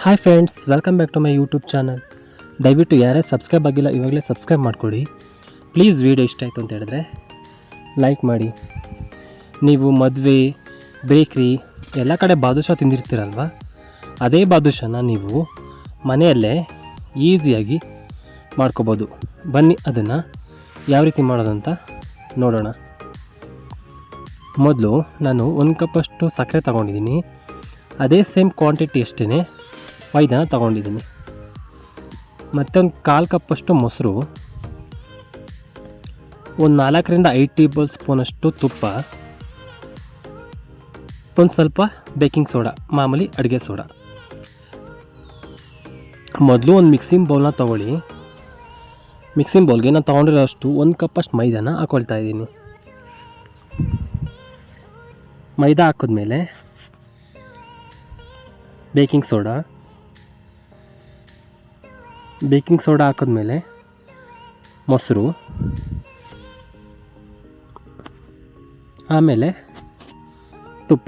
Hi friends, welcome back to my YouTube channel. ದಯವಿಟ್ಟು ಯಾರೇ subscribe ಆಗಿಲ್ಲ ಇವಾಗಲೇ ಸಬ್ಸ್ಕ್ರೈಬ್ ಮಾಡಿಕೊಡಿ. ಪ್ಲೀಸ್ ವಿಡಿಯೋ ಇಷ್ಟ ಆಯಿತು ಅಂತ ಹೇಳಿದ್ರೆ ಲೈಕ್ ಮಾಡಿ. ನೀವು ಮದುವೆ, ಬೇಕ್ರಿ ಎಲ್ಲ ಕಡೆ ಬಾದುಷಾ ತಿಂದಿರ್ತೀರಲ್ವ, ಅದೇ ಬಾದುಷಾನ ನೀವು ಮನೆಯಲ್ಲೇ ಈಸಿಯಾಗಿ ಮಾಡ್ಕೋಬೋದು. ಬನ್ನಿ ಅದನ್ನು ಯಾವ ರೀತಿ ಮಾಡೋದಂತ ನೋಡೋಣ. ಮೊದಲು ನಾನು 1 ಕಪ್ಪಷ್ಟು ಸಕ್ಕರೆ ತಗೊಂಡಿದ್ದೀನಿ. ಅದೇ ಸೇಮ್ ಕ್ವಾಂಟಿಟಿ ಅಷ್ಟೇ ಮೈದಾನ ತಗೊಂಡಿದ್ದೀನಿ. ಮತ್ತು ಒಂದು 1/4 ಕಪ್ಪಷ್ಟು ಮೊಸರು, ಒಂದು 4ರಿಂದ 5 ಟೇಬಲ್ ಸ್ಪೂನಷ್ಟು ತುಪ್ಪ, ಒಂದು ಸ್ವಲ್ಪ ಬೇಕಿಂಗ್ ಸೋಡಾ, ಮಾಮೂಲಿ ಅಡುಗೆ ಸೋಡಾ. ಮೊದಲು ಒಂದು ಮಿಕ್ಸಿಂಗ್ ಬೌಲ್ನ ತೊಗೊಳ್ಳಿ. ಮಿಕ್ಸಿಂಗ್ ಬೌಲ್ಗೆ ನಾನು ತೊಗೊಂಡಿರೋಷ್ಟು 1 ಕಪ್ಪಷ್ಟು ಮೈದಾನ ಹಾಕ್ಕೊಳ್ತಾ ಇದ್ದೀನಿ. ಮೈದಾ ಹಾಕಿದ್ಮೇಲೆ ಬೇಕಿಂಗ್ ಸೋಡಾ ಹಾಕಿದ್ಮೇಲೆ ಮೊಸರು, ಆಮೇಲೆ ತುಪ್ಪ,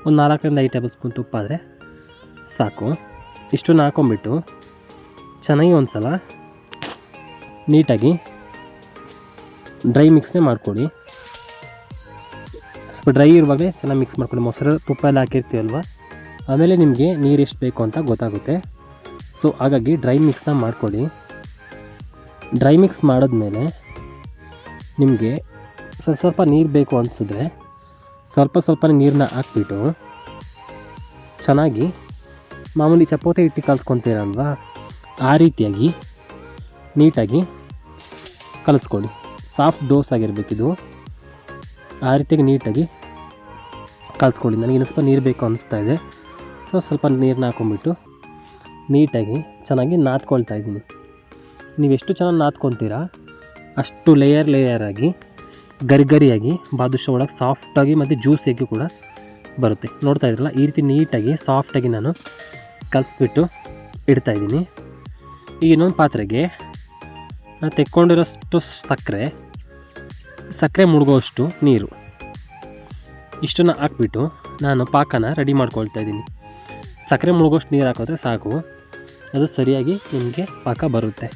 ಒಂದು 4ರಿಂದ 5 ಟೇಬಲ್ ಸ್ಪೂನ್ ತುಪ್ಪ ಆದರೆ ಸಾಕು. ಇಷ್ಟನ್ನು ಹಾಕೊಂಡ್ಬಿಟ್ಟು ಚೆನ್ನಾಗಿ ಒಂದು ಸಲ ನೀಟಾಗಿ ಡ್ರೈ ಮಿಕ್ಸ್ನೇ ಮಾಡ್ಕೊಳ್ಳಿ. ಸ್ವಲ್ಪ ಡ್ರೈ ಇರುವಾಗಲೇ ಚೆನ್ನಾಗಿ ಮಿಕ್ಸ್ ಮಾಡ್ಕೊಳ್ಳಿ. ಮೊಸರು ತುಪ್ಪ ಎಲ್ಲ ಹಾಕಿರ್ತೀವಲ್ವ, ಆಮೇಲೆ ನಿಮಗೆ ನೀರು ಎಷ್ಟು ಬೇಕು ಅಂತ ಗೊತ್ತಾಗುತ್ತೆ. ಸೊ ಹಾಗಾಗಿ ಡ್ರೈ ಮಿಕ್ಸ್ನ ಮಾಡ್ಕೊಳ್ಳಿ. ಡ್ರೈ ಮಿಕ್ಸ್ ಮಾಡಿದ್ಮೇಲೆ ನಿಮಗೆ ಸ್ವಲ್ಪ ನೀರು ಬೇಕು ಅನಿಸಿದ್ರೆ ಸ್ವಲ್ಪ ನೀರನ್ನ ಹಾಕ್ಬಿಟ್ಟು ಚೆನ್ನಾಗಿ ಮಾಮೂಲಿ ಚಪಾತಿ ಹಿಟ್ಟು ಕಲಿಸ್ಕೊತೀರಲ್ವ, ಆ ರೀತಿಯಾಗಿ ನೀಟಾಗಿ ಕಲಿಸ್ಕೊಳ್ಳಿ. Soft dose ಆಗಿರಬೇಕಿದು. ಆ ರೀತಿಯಾಗಿ ನೀಟಾಗಿ ಕಲಿಸ್ಕೊಳ್ಳಿ. ನನಗೆ ಇನ್ನೂ ಸ್ವಲ್ಪ ನೀರು ಬೇಕು ಅನಿಸ್ತಾ ಇದೆ, ಸೊ ಸ್ವಲ್ಪ ನೀರನ್ನ ಹಾಕ್ಕೊಂಬಿಟ್ಟು ನೀಟಾಗಿ ಚೆನ್ನಾಗಿ ನಾದ್ಕೊಳ್ತಾ ಇದ್ದೀನಿ. ನೀವೆಷ್ಟು ಚೆನ್ನಾಗಿ ನಾದ್ಕೊತೀರಾ ಅಷ್ಟು ಲೇಯರಾಗಿ ಗರಿಯಾಗಿ ಬಾದುಷಾ ಒಳಗೆ ಸಾಫ್ಟಾಗಿ ಮತ್ತು ಜ್ಯೂಸಿಯಾಗಿ ಕೂಡ ಬರುತ್ತೆ. ನೋಡ್ತಾ ಇದ್ರಲ್ಲ, ಈ ರೀತಿ ನೀಟಾಗಿ ಸಾಫ್ಟಾಗಿ ನಾನು ಕಲಿಸ್ಬಿಟ್ಟು ಇಡ್ತಾಯಿದ್ದೀನಿ. ಈಗ ಇನ್ನೊಂದು ಪಾತ್ರೆಗೆ ನಾನು ತೆಕ್ಕೊಂಡಿರೋಷ್ಟು ಸಕ್ಕರೆ ಮುಳುಗೋಷ್ಟು ನೀರು, ಇಷ್ಟನ್ನು ಹಾಕ್ಬಿಟ್ಟು ನಾನು ಪಾಕನ ರೆಡಿ ಮಾಡ್ಕೊಳ್ತಾ ಇದ್ದೀನಿ. ಸಕ್ಕರೆ ಮುಳುಗೋಷ್ಟು ನೀರು ಹಾಕಿದ್ರೆ ಸಾಕು, ಅದು ಸರಿಯಾಗಿ ನಿಮಗೆ ಪಾಕ ಬರುತ್ತೆ.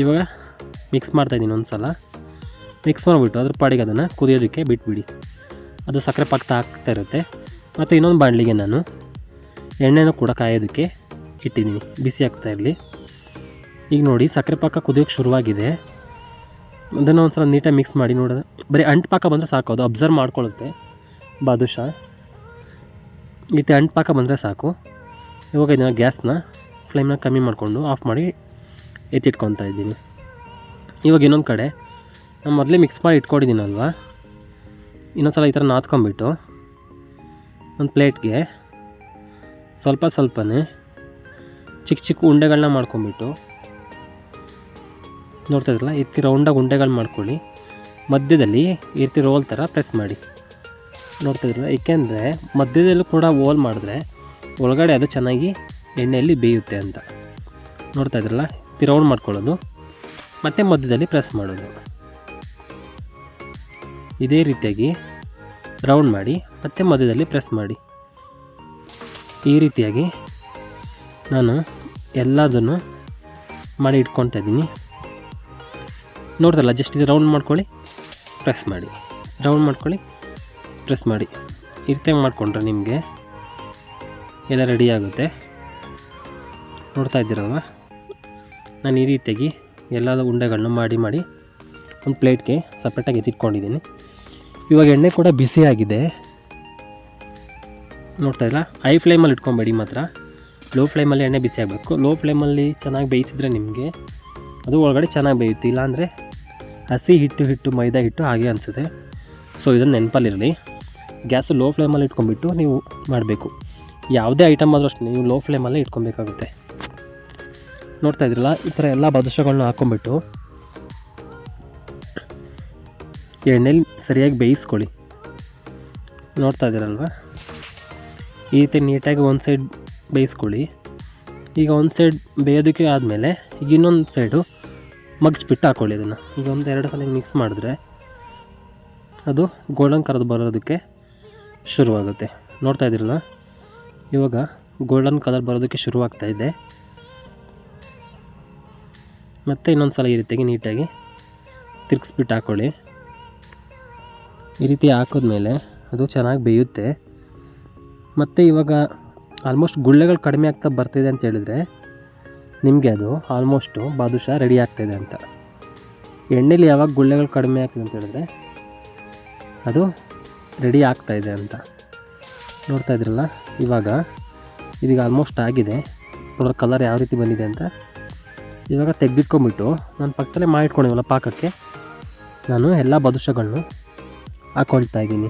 ಇವಾಗ ಮಿಕ್ಸ್ ಮಾಡ್ತಾಯಿದ್ದೀನಿ. ಒಂದು ಸಲ ಮಿಕ್ಸ್ ಮಾಡಿಬಿಟ್ಟು ಅದ್ರ ಪಾಡಿಗೆ ಅದನ್ನು ಕುದಿಯೋದಕ್ಕೆ ಬಿಟ್ಬಿಡಿ. ಅದು ಸಕ್ಕರೆ ಪಾಕ ಹಾಕ್ತಾ ಇರುತ್ತೆ. ಮತ್ತು ಇನ್ನೊಂದು ಬಾಣಲಿಗೆ ನಾನು ಎಣ್ಣೆನೂ ಕೂಡ ಕಾಯೋದಕ್ಕೆ ಇಟ್ಟಿದ್ದೀನಿ, ಬಿಸಿ ಆಗ್ತಾ ಇರಲಿ. ಈಗ ನೋಡಿ, ಸಕ್ಕರೆ ಪಾಕ ಕುದಿಯೋಕ್ಕೆ ಶುರುವಾಗಿದೆ. ಅದನ್ನು ಒಂದು ಸಲ ನೀಟಾಗಿ ಮಿಕ್ಸ್ ಮಾಡಿ ನೋಡೋದು. ಬರೀ ಅಂಟು ಪಾಕ ಬಂದರೆ ಸಾಕು, ಅದು ಅಬ್ಸರ್ವ್ ಮಾಡ್ಕೊಳ್ಳುತ್ತೆ ಬಾದುಷಾ. ಈ ರೀತಿ ಅಂಟು ಪಾಕ ಬಂದರೆ ಸಾಕು. ಇವಾಗ ಇದನ್ನು ಗ್ಯಾಸ್ನ ಫ್ಲೇಮ್ನ ಕಮ್ಮಿ ಮಾಡಿಕೊಂಡು ಆಫ್ ಮಾಡಿ ಎತ್ತಿಟ್ಕೊತಾ ಇದ್ದೀನಿ. ಇವಾಗ ಇನ್ನೊಂದು ಕಡೆ ನಾನು ಮೊದಲೇ ಮಿಕ್ಸ್ ಮಾಡಿ ಇಟ್ಕೊಂಡಿದ್ದೀನಲ್ವ, ಇನ್ನೊಂದು ಸಲ ಈ ಥರ ನಾದ್ಕೊಂಬಿಟ್ಟು ಒಂದು ಪ್ಲೇಟ್ಗೆ ಸ್ವಲ್ಪನೇ ಚಿಕ್ಕ ಉಂಡೆಗಳನ್ನ ಮಾಡ್ಕೊಂಬಿಟ್ಟು, ನೋಡ್ತಾ ಇದ್ರಲ್ಲ, ಈ ರೀತಿ ರೌಂಡಾಗಿ ಉಂಡೆಗಳು ಮಾಡ್ಕೊಳ್ಳಿ. ಮಧ್ಯದಲ್ಲಿ ಈ ರೀತಿ ರೋಲ್ ಥರ ಪ್ರೆಸ್ ಮಾಡಿ. ನೋಡ್ತಾ ಇದ್ರಲ್ಲ, ಏಕೆಂದರೆ ಮಧ್ಯದಲ್ಲೂ ಕೂಡ ರೋಲ್ ಮಾಡಿದ್ರೆ ಒಳಗಡೆ ಅದು ಚೆನ್ನಾಗಿ ಎಣ್ಣೆಯಲ್ಲಿ ಬೇಯುತ್ತೆ ಅಂತ. ನೋಡ್ತಾ ಇದ್ರಲ್ಲ, ಈ ರೌಂಡ್ ಮಾಡ್ಕೊಳ್ಳೋದು ಮತ್ತು ಮಧ್ಯದಲ್ಲಿ ಪ್ರೆಸ್ ಮಾಡೋದು. ಇದೇ ರೀತಿಯಾಗಿ ರೌಂಡ್ ಮಾಡಿ ಮತ್ತು ಮಧ್ಯದಲ್ಲಿ ಪ್ರೆಸ್ ಮಾಡಿ. ಈ ರೀತಿಯಾಗಿ ನಾನು ಎಲ್ಲದನ್ನು ಮಾಡಿ ಇಟ್ಕೊತಾ ಇದ್ದೀನಿ. ನೋಡ್ತಲ್ಲ, ಜಸ್ಟ್ ಇದು ರೌಂಡ್ ಮಾಡ್ಕೊಳ್ಳಿ, ಪ್ರೆಸ್ ಮಾಡಿ, ರೌಂಡ್ ಮಾಡ್ಕೊಳ್ಳಿ, ಪ್ರೆಸ್ ಮಾಡಿ. ಈ ರೀತಿಯಾಗಿ ಮಾಡಿಕೊಂಡ್ರೆ ನಿಮಗೆ ಎಲ್ಲ ರೆಡಿ ಆಗುತ್ತೆ. ನೋಡ್ತಾ ಇದ್ದೀರಲ್ವ, ನಾನು ಈ ರೀತಿಯಾಗಿ ಎಲ್ಲ ಉಂಡೆಗಳನ್ನ ಮಾಡಿ ಒಂದು ಪ್ಲೇಟ್ಗೆ ಸಪ್ರೇಟಾಗಿ ಎತ್ತಿಟ್ಕೊಂಡಿದ್ದೀನಿ. ಇವಾಗ ಎಣ್ಣೆ ಕೂಡ ಬಿಸಿಯಾಗಿದೆ. ನೋಡ್ತಾ ಇಲ್ಲ, ಹೈ ಫ್ಲೇಮಲ್ಲಿ ಇಟ್ಕೊಬೇಡಿ, ಮಾತ್ರ ಲೋ ಫ್ಲೇಮಲ್ಲಿ ಎಣ್ಣೆ ಬಿಸಿ ಆಗಬೇಕು. ಲೋ ಫ್ಲೇಮಲ್ಲಿ ಚೆನ್ನಾಗಿ ಬೇಯಿಸಿದ್ರೆ ನಿಮಗೆ ಅದು ಒಳಗಡೆ ಚೆನ್ನಾಗಿ ಬೇಯುತ್ತೆ. ಇಲ್ಲಾಂದರೆ ಹಸಿ ಹಿಟ್ಟು ಮೈದಾ ಹಿಟ್ಟು ಹಾಗೆ ಅನಿಸುತ್ತೆ. ಸೊ ಇದನ್ನು ನೆನಪಲ್ಲಿರಲಿ, ಗ್ಯಾಸು ಲೋ ಫ್ಲೇಮಲ್ಲಿ ಇಟ್ಕೊಂಡ್ಬಿಟ್ಟು ನೀವು ಮಾಡಬೇಕು. ಯಾವುದೇ ಐಟಮ್ ಆದರೂ ಅಷ್ಟೇ ನೀವು ಲೋ ಫ್ಲೇಮಲ್ಲೇ ಇಟ್ಕೊಬೇಕಾಗುತ್ತೆ. ನೋಡ್ತಾ ಇದ್ರಲ್ಲ, ಈ ಥರ ಎಲ್ಲ ಬಾದುಷಾಗಳನ್ನ ಹಾಕ್ಕೊಂಬಿಟ್ಟು ಎಣ್ಣೆಲಿ ಸರಿಯಾಗಿ ಬೇಯಿಸ್ಕೊಳ್ಳಿ. ನೋಡ್ತಾ ಇದ್ದೀರಲ್ವ, ಈ ರೀತಿ ನೀಟಾಗಿ ಒಂದು ಸೈಡ್ ಬೇಯಿಸ್ಕೊಳ್ಳಿ. ಈಗ ಒಂದು ಸೈಡ್ ಬೇಯೋದಕ್ಕೆ ಆದಮೇಲೆ ಈಗ ಇನ್ನೊಂದು ಸೈಡು ಮಗ್ಚಿಬಿಟ್ಟು ಹಾಕ್ಕೊಳ್ಳಿ. ಇದನ್ನು ಈಗ 1-2 ಸಲ ಮಿಕ್ಸ್ ಮಾಡಿದ್ರೆ ಅದು ಗೋಲ್ಡನ್ ಕಲರ್ ಬರೋದಕ್ಕೆ ಶುರುವಾಗುತ್ತೆ. ನೋಡ್ತಾ ಇದ್ದೀರಲ್ಲ, ಇವಾಗ ಗೋಲ್ಡನ್ ಕಲರ್ ಬರೋದಕ್ಕೆ ಶುರುವಾಗ್ತಾ ಇದೆ. ಮತ್ತು ಇನ್ನೊಂದು ಸಲ ಈ ರೀತಿಯಾಗಿ ನೀಟಾಗಿ ತಿರ್ಗಿಸ್ಬಿಟ್ಟು ಹಾಕ್ಕೊಳ್ಳಿ. ಈ ರೀತಿ ಹಾಕಿದ್ಮೇಲೆ ಅದು ಚೆನ್ನಾಗಿ ಬೇಯುತ್ತೆ. ಮತ್ತು ಇವಾಗ ಆಲ್ಮೋಸ್ಟ್ ಗುಳ್ಳೆಗಳು ಕಡಿಮೆ ಆಗ್ತಾ ಬರ್ತಿದೆ ಅಂತ ಹೇಳಿದ್ರೆ ನಿಮಗೆ ಅದು ಆಲ್ಮೋಸ್ಟು ಬಾದುಷಾ ರೆಡಿ ಆಗ್ತಾಯಿದೆ ಅಂತ. ಎಣ್ಣೆಲಿ ಯಾವಾಗ ಗುಳ್ಳೆಗಳು ಕಡಿಮೆ ಆಗ್ತಿದೆ ಅಂತ ಹೇಳಿದ್ರೆ ಅದು ರೆಡಿ ಆಗ್ತಾಯಿದೆ ಅಂತ. ನೋಡ್ತಾ ಇದ್ರಲ್ಲ, ಇವಾಗ ಇದೀಗ ಆಲ್ಮೋಸ್ಟ್ ಆಗಿದೆ. ನೋಡೋ ಕಲರ್ ಯಾವ ರೀತಿ ಬಂದಿದೆ ಅಂತ. ಇವಾಗ ತೆಗೆದಿಟ್ಕೊಂಬಿಟ್ಟು ನಾನು ಪಕ್ಕದಲ್ಲೇ ಮಾಡಿಟ್ಕೊಂಡಿವಲ್ಲ ಪಾಕಕ್ಕೆ, ನಾನು ಎಲ್ಲ ಬಾದುಷಾಗಳನ್ನು ಹಾಕ್ಕೊಳ್ತಾ ಇದ್ದೀನಿ.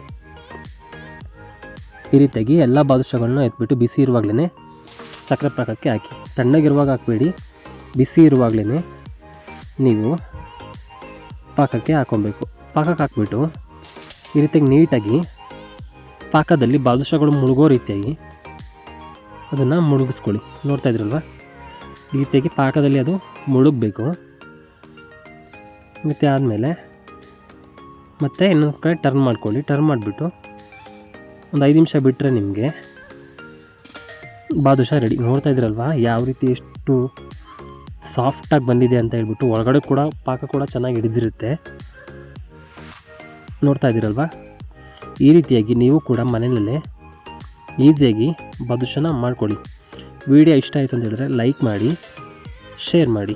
ಈ ರೀತಿಯಾಗಿ ಎಲ್ಲ ಬಾದುಷಾಗಳನ್ನು ಎತ್ಬಿಟ್ಟು ಬಿಸಿ ಇರುವಾಗಲೇ ಸಕ್ಕರೆ ಪಾಕಕ್ಕೆ ಹಾಕಿ. ತಣ್ಣಗಿರುವಾಗ ಹಾಕಬೇಡಿ, ಬಿಸಿ ಇರುವಾಗಲೇ ನೀವು ಪಾಕಕ್ಕೆ ಹಾಕ್ಕೊಬೇಕು. ಪಾಕಕ್ಕೆ ಹಾಕ್ಬಿಟ್ಟು ಈ ರೀತಿಯಾಗಿ ನೀಟಾಗಿ ಪಾಕದಲ್ಲಿ ಬಾದುಷಾಗಳು ಮುಳುಗೋ ರೀತಿಯಾಗಿ ಅದನ್ನು ಮುಳುಗಿಸ್ಕೊಳ್ಳಿ. ನೋಡ್ತಾ ಇದ್ರಲ್ವ, ಈ ರೀತಿಯಾಗಿ ಪಾಕದಲ್ಲಿ ಅದು ಮುಳುಗಬೇಕು. ಮತ್ತು ಆದಮೇಲೆ ಮತ್ತೆ ಇನ್ನೊಂದು ಕಡೆ ಟರ್ನ್ ಮಾಡ್ಕೊಳ್ಳಿ. ಟರ್ನ್ ಮಾಡಿಬಿಟ್ಟು ಒಂದು 5 ನಿಮಿಷ ಬಿಟ್ಟರೆ ನಿಮಗೆ ಬಾದುಷಾ ರೆಡಿ. ನೋಡ್ತಾ ಇದ್ರಲ್ವ ಯಾವ ರೀತಿ ಎಷ್ಟು ಸಾಫ್ಟಾಗಿ ಬಂದಿದೆ ಅಂತ ಹೇಳ್ಬಿಟ್ಟು. ಒಳಗಡೆ ಕೂಡ ಪಾಕ ಕೂಡ ಚೆನ್ನಾಗಿ ಹಿಡಿದಿರುತ್ತೆ. ನೋಡ್ತಾ ಇದ್ದೀರಲ್ವ, ಈ ರೀತಿಯಾಗಿ ನೀವು ಕೂಡ ಮನೆಯಲ್ಲೇ ಈಸಿಯಾಗಿ ಬಾದುಷಾನ ಮಾಡ್ಕೊಳ್ಳಿ. ವಿಡಿಯೋ ಇಷ್ಟ ಆಯಿತು ಅಂತ ಹೇಳಿದ್ರೆ ಲೈಕ್ ಮಾಡಿ, ಶೇರ್ ಮಾಡಿ.